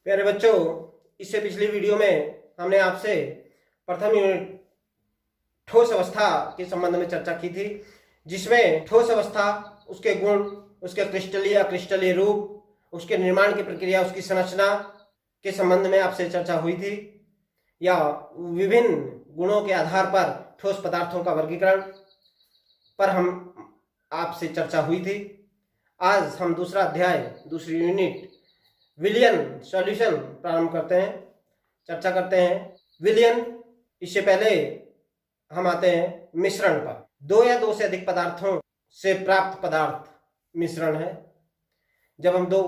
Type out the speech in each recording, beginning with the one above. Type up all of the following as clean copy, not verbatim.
प्यारे बच्चों, इससे पिछली वीडियो में हमने आपसे प्रथम यूनिट ठोस अवस्था के संबंध में चर्चा की थी, जिसमें ठोस अवस्था, उसके गुण, उसके क्रिस्टलीय अक्रिस्टलीय रूप, उसके निर्माण की प्रक्रिया, उसकी संरचना के संबंध में आपसे चर्चा हुई थी, या विभिन्न गुणों के आधार पर ठोस पदार्थों का वर्गीकरण पर हम आपसे चर्चा हुई थी। आज हम दूसरा अध्याय, दूसरी यूनिट विलयन सॉल्यूशन प्रारंभ करते हैं, चर्चा करते हैं। विलयन, इससे पहले हम आते हैं मिश्रण पर। दो या दो से अधिक पदार्थों से प्राप्त पदार्थ मिश्रण है। जब हम दो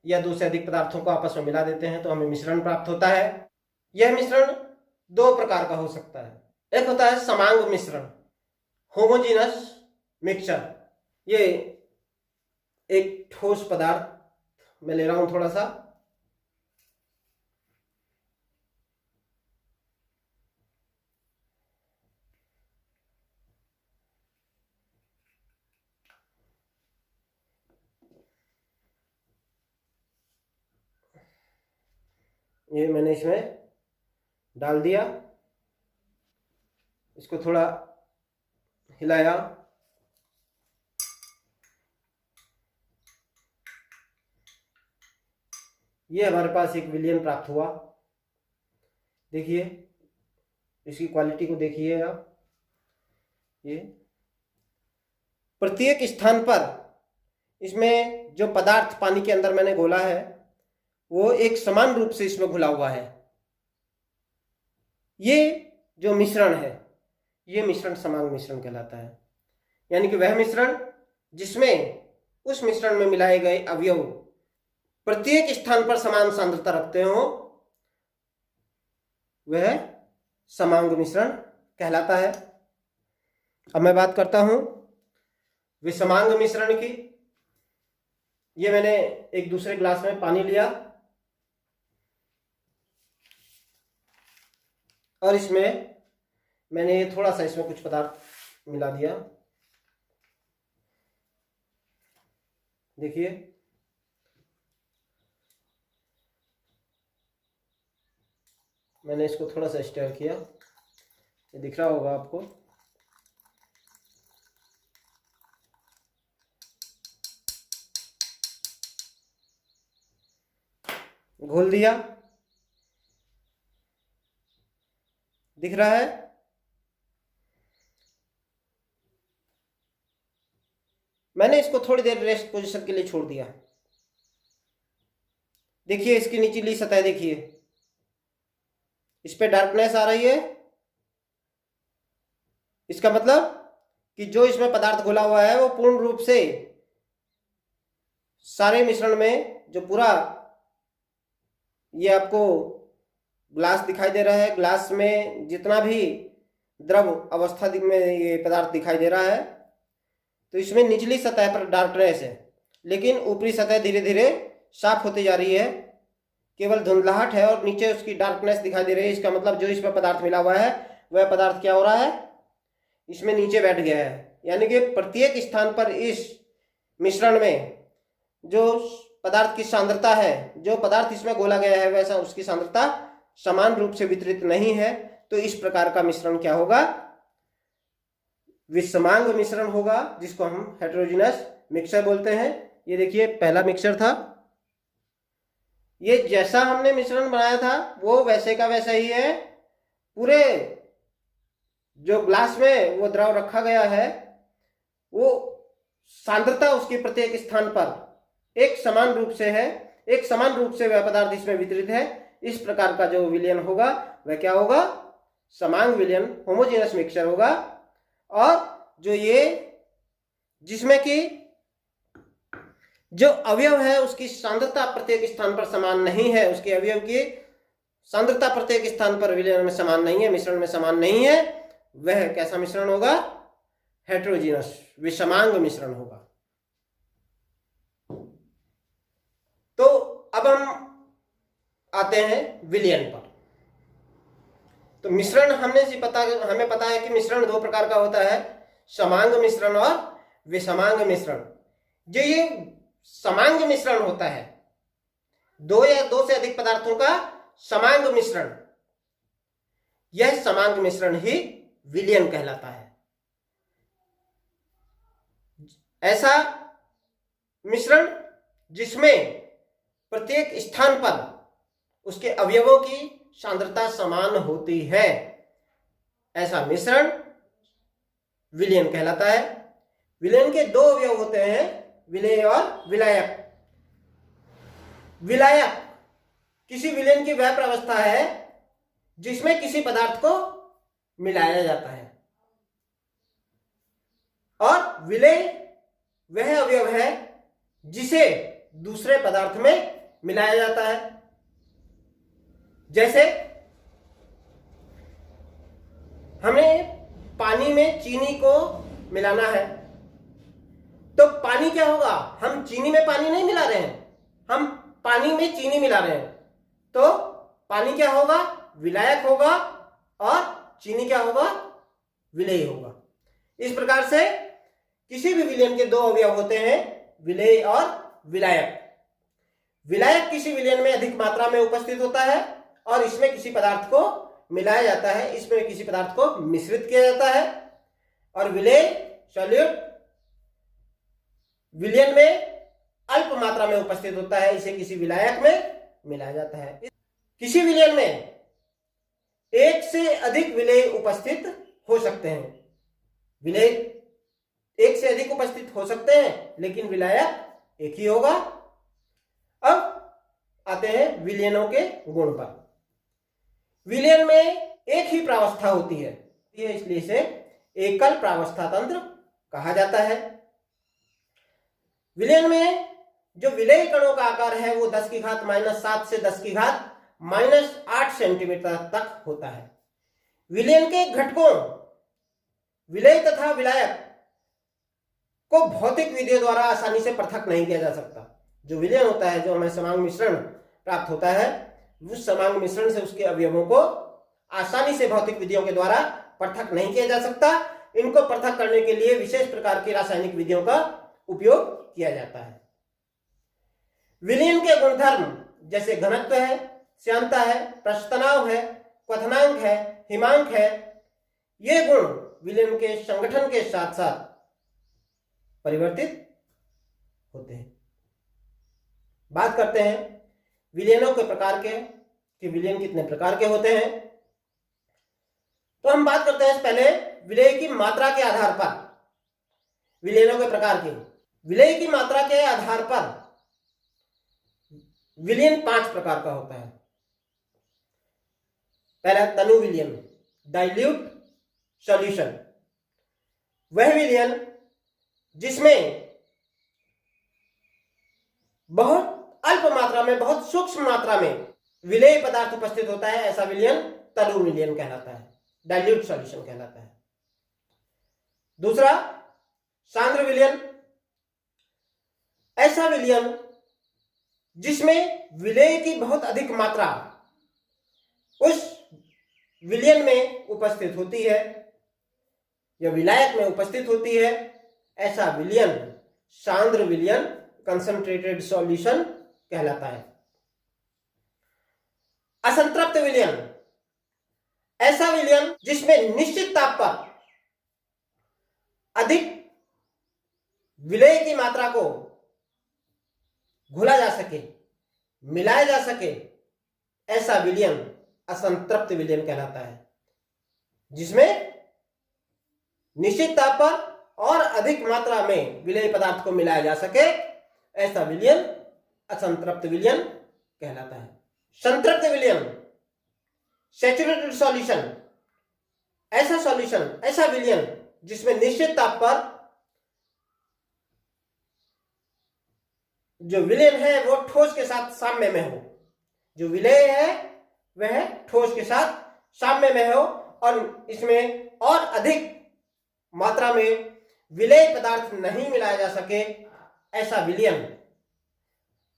या दो से अधिक पदार्थों को आपस में मिला देते हैं तो हमें मिश्रण प्राप्त होता है। यह मिश्रण दो प्रकार का हो सकता है। एक होता है समांग मिश्रण, होमोजीनस मिक्सचर। ये एक ठोस पदार्थ मैं ले रहा हूं थोड़ा सा, ये मैंने इसमें डाल दिया, इसको थोड़ा हिलाया, ये हमारे पास एक विलयन प्राप्त हुआ। देखिए, इसकी क्वालिटी को देखिए आप। ये प्रत्येक स्थान पर इसमें जो पदार्थ पानी के अंदर मैंने घोला है वो एक समान रूप से इसमें घुला हुआ है। ये जो मिश्रण है, ये मिश्रण समांग मिश्रण कहलाता है। यानी कि वह मिश्रण जिसमें उस मिश्रण में मिलाए गए अवयव प्रत्येक स्थान पर समान सांद्रता रखते हो, वह समांग मिश्रण कहलाता है। अब मैं बात करता हूं विषमांग मिश्रण की। ये मैंने एक दूसरे ग्लास में पानी लिया और इसमें मैंने थोड़ा सा इसमें कुछ पदार्थ मिला दिया। देखिए, मैंने इसको थोड़ा सा स्टर किया, ये दिख रहा होगा आपको। घोल दिया, दिख रहा है। मैंने इसको थोड़ी देर रेस्ट पोजीशन के लिए छोड़ दिया। देखिए, इसकी निचली सतह देखिए, इस पे डार्कनेस आ रही है। इसका मतलब कि जो इसमें पदार्थ घुला हुआ है वो पूर्ण रूप से सारे मिश्रण में, जो पूरा ये आपको ग्लास दिखाई दे रहा है, ग्लास में जितना भी द्रव अवस्था में ये पदार्थ दिखाई दे रहा है, तो इसमें निचली सतह पर डार्कनेस है, लेकिन ऊपरी सतह धीरे धीरे साफ होती जा रही है। केवल धुंधलाहट है और नीचे उसकी डार्कनेस दिखाई दे रही है। इसका मतलब जो इसमें पदार्थ मिला हुआ है वह पदार्थ क्या हो रहा है, इसमें नीचे बैठ गया है। यानी कि प्रत्येक स्थान पर इस मिश्रण में जो पदार्थ की सांद्रता है, जो पदार्थ इसमें घोला गया है, वैसा उसकी सांद्रता समान रूप से वितरित नहीं है। तो इस प्रकार का मिश्रण क्या होगा, विषमांग मिश्रण होगा, जिसको हम हेटेरोजीनस मिक्सचर बोलते हैं। ये देखिए, पहला मिक्सचर था, ये जैसा हमने मिश्रण बनाया था वो वैसे का वैसा ही है। पूरे जो ग्लास में वो द्रव रखा गया है, वो सांद्रता उसकी प्रत्येक स्थान पर एक समान रूप से है, एक समान रूप से वह पदार्थ इसमें वितरित है। इस प्रकार का जो विलयन होगा वह क्या होगा, समांग विलयन, होमोजेनस मिक्सचर होगा। और जो ये जिसमें कि जो अवयव है उसकी सांद्रता प्रत्येक स्थान पर समान नहीं है, उसके अवयव की सांद्रता प्रत्येक स्थान पर विलयन में समान नहीं है, मिश्रण में समान नहीं है, वह कैसा मिश्रण होगा, हेटेरोजीनस विषमांग मिश्रण होगा। तो अब हम आते हैं विलयन पर। तो मिश्रण हमें पता है कि मिश्रण दो प्रकार का होता है, समांग मिश्रण और विषमांग मिश्रण। जो ये समांग मिश्रण होता है दो या दो से अधिक पदार्थों का समांग मिश्रण, यह समांग मिश्रण ही विलयन कहलाता है। ऐसा मिश्रण जिसमें प्रत्येक स्थान पर उसके अवयवों की सांद्रता समान होती है, ऐसा मिश्रण विलयन कहलाता है। विलयन के दो अवयव होते हैं, विलेय और विलायक। विलायक किसी विलयन की वह प्रावस्था है जिसमें किसी पदार्थ को मिलाया जाता है, और विलेय वह अवयव है जिसे दूसरे पदार्थ में मिलाया जाता है। जैसे हमें पानी में चीनी को मिलाना है, तो पानी क्या होगा, हम चीनी में पानी नहीं मिला रहे हैं, हम पानी में चीनी मिला रहे हैं, तो पानी क्या होगा, विलायक होगा, और चीनी क्या होगा, विलेय होगा। इस प्रकार से किसी भी विलयन के दो अवयव होते हैं, विलेय और विलायक। विलायक किसी विलयन में अधिक मात्रा में उपस्थित होता है और इसमें किसी पदार्थ को मिलाया जाता है, इसमें किसी पदार्थ को मिश्रित किया जाता है। और विलेय सॉल्यूट विलयन में अल्प मात्रा में उपस्थित होता है, इसे किसी विलायक में मिलाया जाता है। किसी विलयन में एक से अधिक विलेय उपस्थित हो सकते हैं, विलेय एक से अधिक उपस्थित हो सकते हैं, लेकिन विलायक एक ही होगा। अब आते हैं विलयनों के गुण पर। विलयन में एक ही प्रावस्था होती है, इसलिए इसे एकल प्रावस्था तंत्र कहा जाता है। विलयन में जो विलेय कणों का आकार है वो 10 की घात -7 से 10 की घात -8 सेंटीमीटर तक होता है। विलयन के घटकों विलेय तथा विलायक को भौतिक विधियों द्वारा आसानी से पृथक नहीं किया जा सकता। जो विलयन होता है, जो हमें समांग मिश्रण प्राप्त होता है, उस समांग मिश्रण से उसके अवयवों को आसानी से भौतिक विधियों के द्वारा पृथक नहीं किया जा सकता। इनको पृथक करने के लिए विशेष प्रकार की रासायनिक विधियों का उपयोग किया जाता है। विलयन के गुणधर्म जैसे घनत्व है, श्यानता है, प्रस्तनाव है, क्वथनांक है, हिमांक है, ये गुण विलयन के संगठन के साथ साथ परिवर्तित होते हैं। बात करते हैं विलयनों के प्रकार के, कि विलयन कितने प्रकार के होते हैं। तो हम बात करते हैं पहले विलेय की मात्रा के आधार पर विलयनों के प्रकार के। विलेय की मात्रा के आधार पर विलयन 5 प्रकार का होता है। पहला तनु विलयन, डाइल्यूट सॉल्यूशन। वह विलयन जिसमें बहुत अल्प मात्रा में, बहुत सूक्ष्म मात्रा में विलेय पदार्थ उपस्थित होता है, ऐसा विलयन तनु विलयन कहलाता है, डाइल्यूट सॉल्यूशन कहलाता है। दूसरा सांद्र विलयन, ऐसा विलयन जिसमें विलेय की बहुत अधिक मात्रा उस विलयन में उपस्थित होती है या विलायक में उपस्थित होती है, ऐसा विलयन सांद्र विलयन, कंसंट्रेटेड सॉल्यूशन कहलाता है। असंतृप्त विलयन, ऐसा विलयन जिसमें निश्चित ताप पर अधिक विलेय की मात्रा को घोला जा सके, मिलाया जा सके, ऐसा विलयन असंतृप्त विलयन कहलाता है। जिसमें निश्चित ताप पर और अधिक मात्रा में विलेय पदार्थ को मिलाया जा सके, ऐसा विलयन असंतृप्त विलयन कहलाता है। संतृप्त विलयन, सैचुरेटेड सॉल्यूशन, ऐसा सॉल्यूशन, ऐसा विलयन जिसमें निश्चित ताप पर जो विलयन है वो ठोस के साथ साम्य में हो, जो विलेय है वह ठोस के साथ साम्य में हो और इसमें और अधिक मात्रा में विलेय पदार्थ नहीं मिलाया जा सके, ऐसा विलयन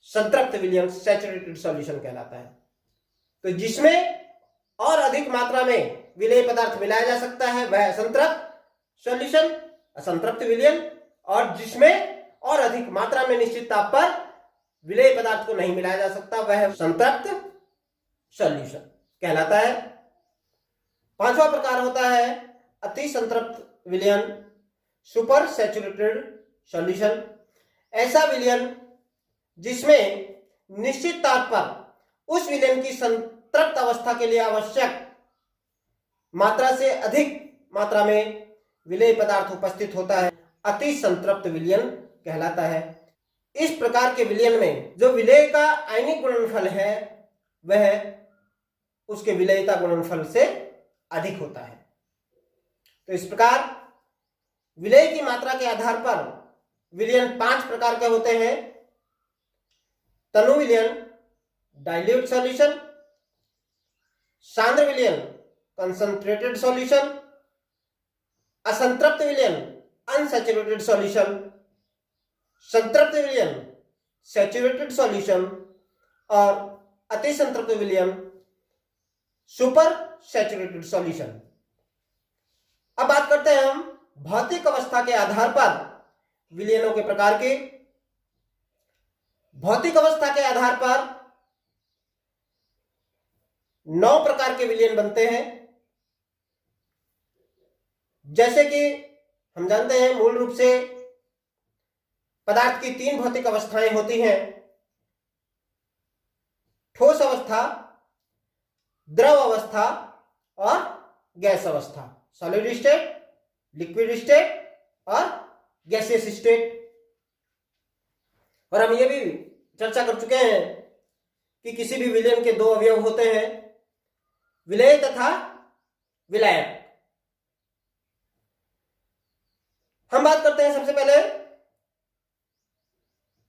संतृप्त विलयन, सैचुरेटेड सॉल्यूशन कहलाता है। तो जिसमें और अधिक मात्रा में विलेय पदार्थ मिलाया जा सकता है वह असंतृप्त सॉल्यूशन, असंतृप्त विलयन, और जिसमें और अधिक मात्रा में निश्चित ताप पर विलेय पदार्थ को नहीं मिलाया जा सकता, वह संतृप्त सॉल्यूशन कहलाता है। पांचवा प्रकार होता है अति संतृप्त विलयन, सुपर सैचुरेटेड सॉल्यूशन। ऐसा विलयन जिसमें निश्चित तौर पर उस विलयन की संतृप्त अवस्था के लिए आवश्यक मात्रा से अधिक मात्रा में विलेय पदार्थ उपस्थित होता है, अति संतृप्त विलयन कहलाता है। इस प्रकार के विलयन में जो विलेय का आयनिक गुणनफल है वह उसके विलेयता गुणनफल से अधिक होता है। तो इस प्रकार विलेय की मात्रा के आधार पर विलयन 5 प्रकार के होते हैं। तनु विलयन, डाइल्यूट सॉल्यूशन, सांद्र विलयन, कंसंट्रेटेड सॉल्यूशन, असंतृप्त विलयन, अनसैचुरेटेड सॉल्यूशन, संतृप्त विलयन, सैचुरेटेड सॉल्यूशन और अति संतृप्त विलयन, सुपर सैचुरेटेड सॉल्यूशन। अब बात करते हैं हम भौतिक अवस्था के आधार पर विलयनों के प्रकार के। भौतिक अवस्था के आधार पर 9 प्रकार के विलयन बनते हैं। जैसे कि हम जानते हैं मूल रूप से पदार्थ की 3 भौतिक अवस्थाएं होती हैं, ठोस अवस्था, द्रव अवस्था और गैस अवस्था, सॉलिड स्टेट, लिक्विड स्टेट और गैसियस स्टेट। और हम ये भी चर्चा कर चुके हैं कि किसी भी विलयन के 2 अवयव होते हैं, विलेय तथा विलायक। हम बात करते हैं सबसे पहले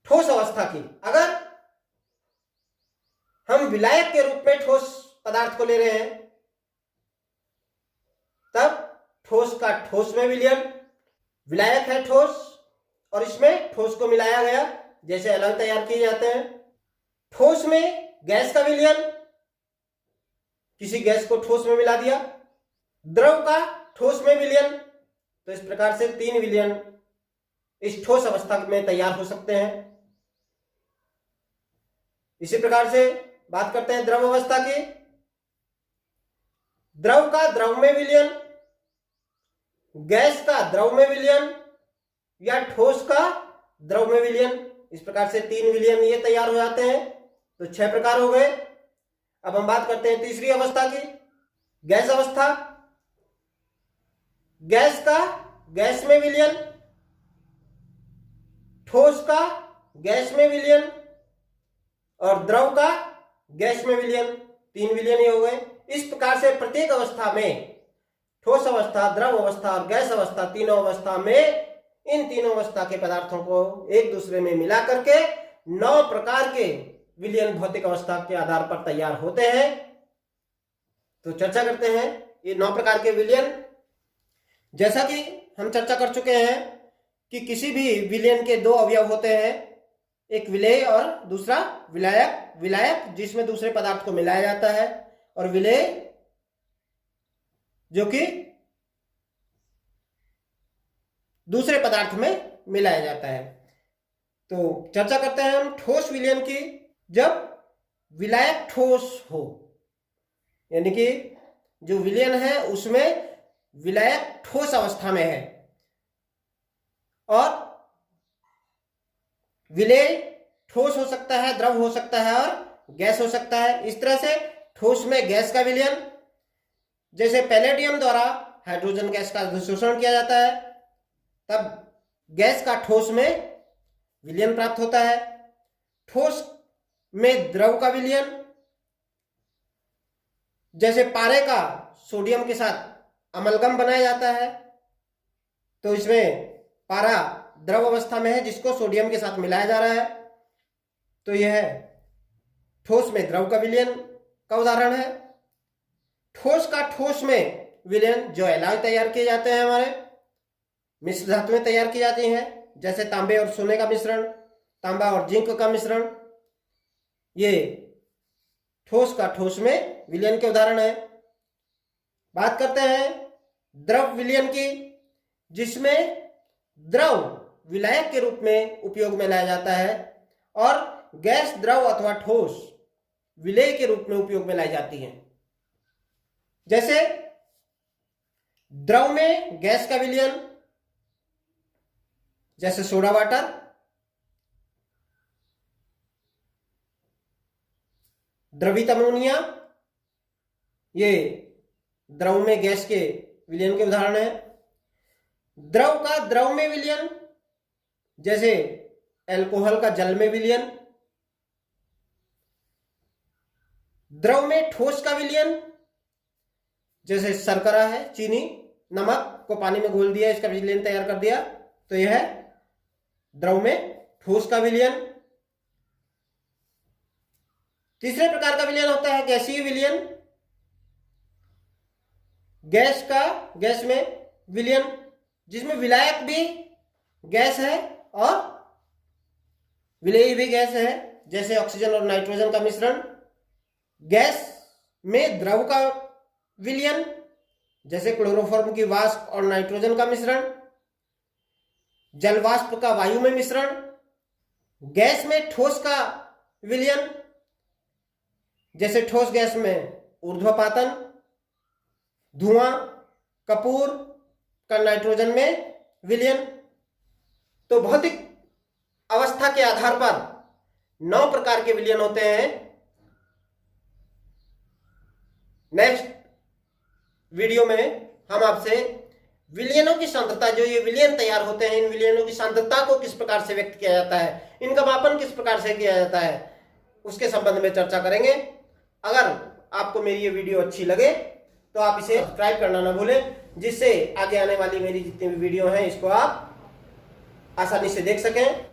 ठोस अवस्था की। अगर हम विलायक के रूप में ठोस पदार्थ को ले रहे हैं तब ठोस का ठोस में विलयन, विलायक है ठोस और इसमें ठोस को मिलाया गया, जैसे अलग तैयार किए जाते हैं। ठोस में गैस का विलयन, किसी गैस को ठोस में मिला दिया। द्रव का ठोस में विलयन। तो इस प्रकार से 3 विलयन इस ठोस अवस्था में तैयार हो सकते हैं। इसी प्रकार से बात करते हैं द्रव अवस्था की। द्रव का द्रव में विलयन, गैस का द्रव में विलयन या ठोस का द्रव में विलयन। इस प्रकार से 3 विलयन ये तैयार हो जाते हैं। तो 6 प्रकार हो गए। अब हम बात करते हैं तीसरी अवस्था की, गैस अवस्था। गैस का गैस में विलयन, ठोस का गैस में विलयन और द्रव का गैस में विलयन। 3 विलयन ये हो गए। इस प्रकार से प्रत्येक अवस्था में, ठोस अवस्था, द्रव अवस्था और गैस अवस्था, तीनों अवस्था में इन तीनों अवस्था के पदार्थों को एक दूसरे में मिला करके 9 प्रकार के विलयन भौतिक अवस्था के आधार पर तैयार होते हैं। तो चर्चा करते हैं ये 9 प्रकार के विलयन। जैसा कि हम चर्चा कर चुके हैं कि किसी भी विलयन के 2 अवयव होते हैं, एक विलेय और दूसरा विलायक। विलायक जिसमें दूसरे पदार्थ को मिलाया जाता है और विलेय जो कि दूसरे पदार्थ में मिलाया जाता है। तो चर्चा करते हैं हम ठोस विलयन की। जब विलायक ठोस हो, यानी कि जो विलयन है उसमें विलायक ठोस अवस्था में है और विलेय ठोस हो सकता है, द्रव हो सकता है और गैस हो सकता है। इस तरह से ठोस में गैस का विलयन, जैसे पैलेडियम द्वारा हाइड्रोजन गैस का अधिशोषण किया जाता है, तब गैस का ठोस में विलयन प्राप्त होता है। ठोस में द्रव का विलयन, जैसे पारे का सोडियम के साथ अमलगम बनाया जाता है, तो इसमें पारा द्रव अवस्था में है जिसको सोडियम के साथ मिलाया जा रहा है, तो यह ठोस में द्रव का विलयन का उदाहरण है। ठोस का ठोस में विलयन जो एलॉय तैयार किए जाते हैं, हमारे मिश्र धातुएं तैयार की जाती हैं, जैसे तांबे और सोने का मिश्रण, तांबा और जिंक का मिश्रण, ये ठोस का ठोस में विलयन के उदाहरण है। बात करते हैं द्रव विलयन की, जिसमें द्रव विलायक के रूप में उपयोग में लाया जाता है और गैस, द्रव अथवा ठोस विलेय के रूप में उपयोग में लाई जाती हैं। जैसे द्रव में गैस का विलयन, जैसे सोडा वाटर, द्रवित अमोनिया, ये द्रव में गैस के विलयन के उदाहरण है। द्रव का द्रव में विलयन, जैसे अल्कोहल का जल में विलयन। द्रव में ठोस का विलयन, जैसे शर्करा है, चीनी, नमक को पानी में घोल दिया, इसका विलयन तैयार कर दिया, तो यह है द्रव में ठोस का विलयन। तीसरे प्रकार का विलयन होता है गैसीय विलयन। गैस में विलयन, जिसमें विलायक भी गैस है और विलेयी भी गैस है, जैसे ऑक्सीजन और नाइट्रोजन का मिश्रण। गैस में द्रव का विलयन, जैसे क्लोरोफॉर्म की वाष्प और नाइट्रोजन का मिश्रण। जल वाष्प का वायु में मिश्रण। गैस में ठोस का विलयन, जैसे ठोस गैस में ऊर्ध्वपातन, धुआं, कपूर का नाइट्रोजन में विलयन। तो भौतिक अवस्था के आधार पर 9 प्रकार के विलयन होते हैं। नेक्स्ट वीडियो में हम आपसे विलयनों की सांद्रता, जो ये विलयन तैयार होते हैं, इन विलयनों की सांद्रता को किस प्रकार से व्यक्त किया जाता है, इनका मापन किस प्रकार से किया जाता है, उसके संबंध में चर्चा करेंगे। अगर आपको मेरी ये वीडियो अच्छी लगे तो आप इसे सब्सक्राइब करना ना भूलें, जिससे आगे आने वाली मेरी जितनी भी वीडियो हैं इसको आप आसानी से देख सकें।